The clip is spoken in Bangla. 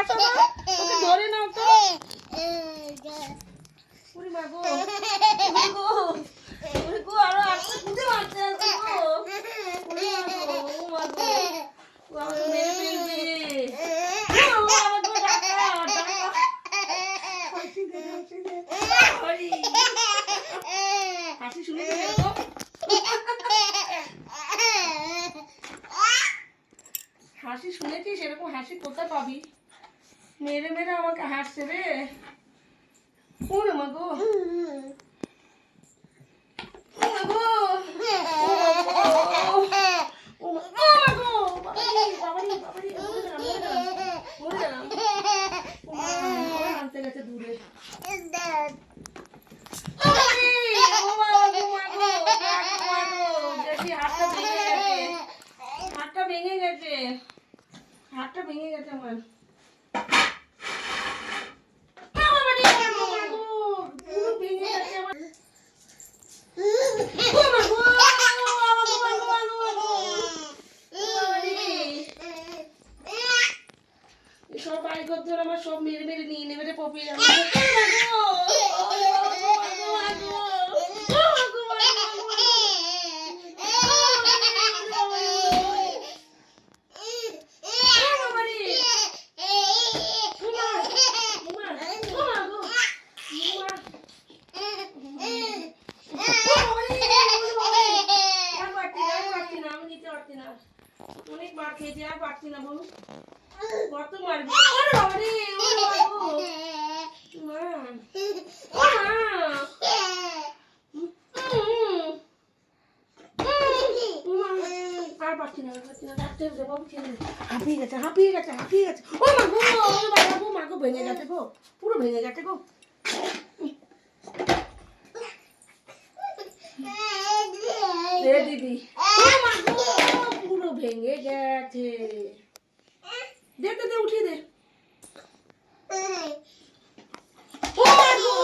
আসো না, ওকে ধরে নাও তো। ওরে মা গো, ওরে গো, ওরে গো, আরো আসতে খুঁজে মারতে আসছে গো। ওরে মা গো, ও মা গো, ও আমাকে মেরে ফেলবে। ও আমাকে ডাকা, ডাকা। হাসি দে, হাসি দে। হরি। হাসি শুনেছি এরকম? হাসি শুনেছিস? এরকম হাসি কোথায় পাবি? মেরে মেরে আমাকে হাসছে রে। ওরে মা গো, ও মা গো, ও মা গো, বাবারি, বাবারি, বাবারি, মরে গেলাম, মরে গেলাম, মরে গেলাম। ও মা, ওরা আনতে গেছে দূরে। বাবারি, ও মা গো, মা গো, মা গো, দেখি হাতটা ভেঙে গেছে, হাতটা ভেঙে গেছে, হাতটা ভেঙে গেছে আমার। সব বাড়িঘর ধরে আমার সব মেরে মেরে নিয়ে নেবে রে পপি। অনেক মার খেয়েছি, আর পারছি না বলুন, কত মারবি? ওরে বাবা রে, ওরে বাবা গো, মা, ও মা, আর পারছি না, পারছি না, ডাক্তার দে বাবু, ছেড়ে দে। হাঁপিয়ে গেছে, হাঁপিয়ে গেছে, হাঁপিয়ে গেছে। ও মা গো, ওরে বাবা গো, মা গো, ভেঙে গেছে গো, পুরো ভেঙে গেছে গো। দে দিদি, ও মা গো, পুরো ভেঙে গেছে। দে দে দে, উঠিয়ে দে। ও মা গো।